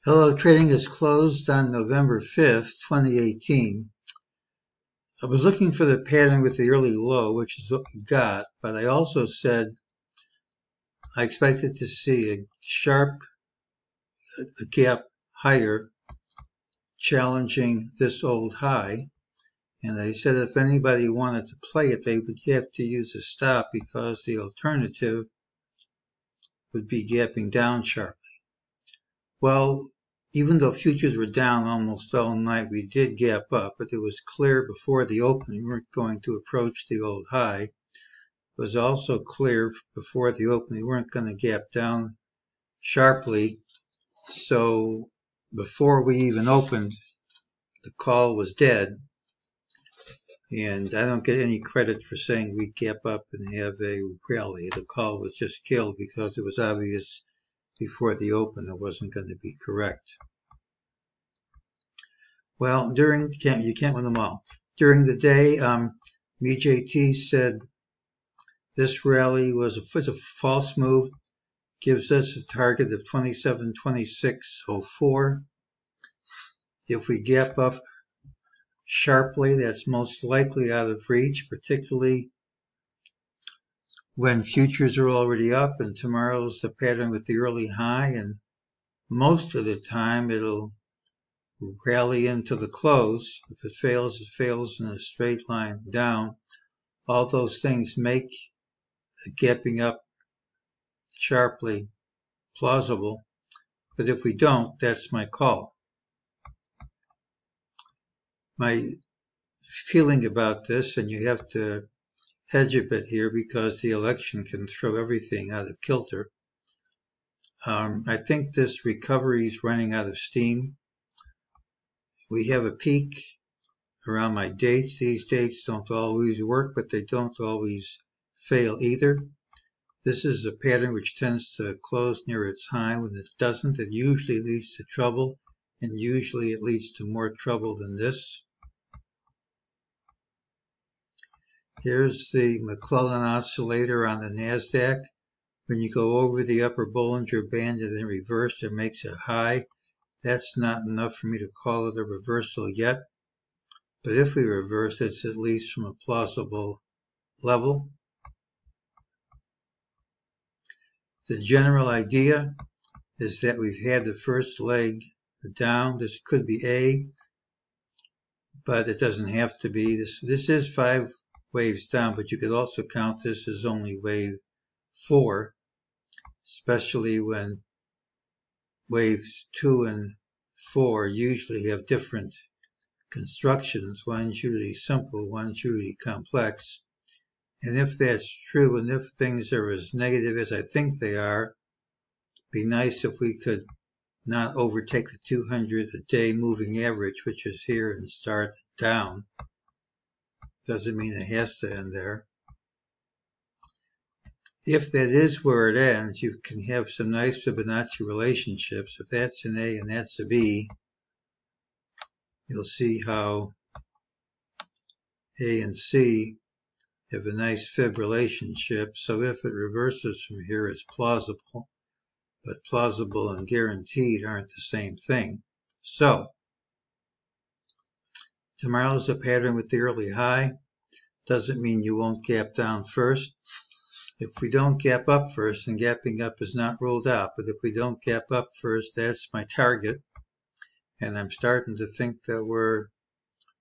Hello, trading is closed on November 5th, 2018. I was looking for the pattern with the early low, which is what we got, but I also said I expected to see a sharp gap higher challenging this old high. And I said if anybody wanted to play it, they would have to use a stop because the alternative would be gapping down sharply. Well, even though futures were down almost all night, we did gap up, but it was clear before the opening we weren't going to approach the old high. It was also clear before the opening we weren't going to gap down sharply. So before we even opened, the call was dead. And I don't get any credit for saying we'd gap up and have a rally. The call was just killed because it was obvious before the open it wasn't going to be correct. Well, you can't win them all. During the day, MEJT said this rally was a false move, gives us a target of 27.2604. If we gap up sharply, that's most likely out of reach, particularly when futures are already up and tomorrow's the pattern with the early high, and most of the time it'll rally into the close. If it fails in a straight line down. All those things make gapping up sharply plausible, but if we don't, that's my call. My feeling about this, and you have to hedge a bit here because the election can throw everything out of kilter. I think this recovery is running out of steam. We have a peak around my dates. These dates don't always work, but they don't always fail either. This is a pattern which tends to close near its high. When it doesn't, it usually leads to trouble, and usually it leads to more trouble than this. Here's the McClellan oscillator on the NASDAQ. When you go over the upper Bollinger Band and then reverse, it makes a high. That's not enough for me to call it a reversal yet. But if we reverse, it's at least from a plausible level. The general idea is that we've had the first leg down. This could be A, but it doesn't have to be. This is 5 waves down, but you could also count this as only wave 4, especially when waves 2 and 4 usually have different constructions. One's usually simple, one's usually complex. And if that's true, and if things are as negative as I think they are, it'd be nice if we could not overtake the 200-a-day moving average, which is here, and start down. Doesn't mean it has to end there. If that is where it ends, you can have some nice Fibonacci relationships. If that's an A and that's a B, you'll see how A and C have a nice Fib relationship. So if it reverses from here, it's plausible. But plausible and guaranteed aren't the same thing. So tomorrow's a pattern with the early high. Doesn't mean you won't gap down first. If we don't gap up first, then gapping up is not ruled out. But if we don't gap up first, that's my target. And I'm starting to think that we're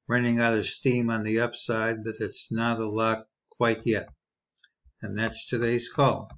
running out of steam on the upside, but it's not a lock quite yet. And that's today's call.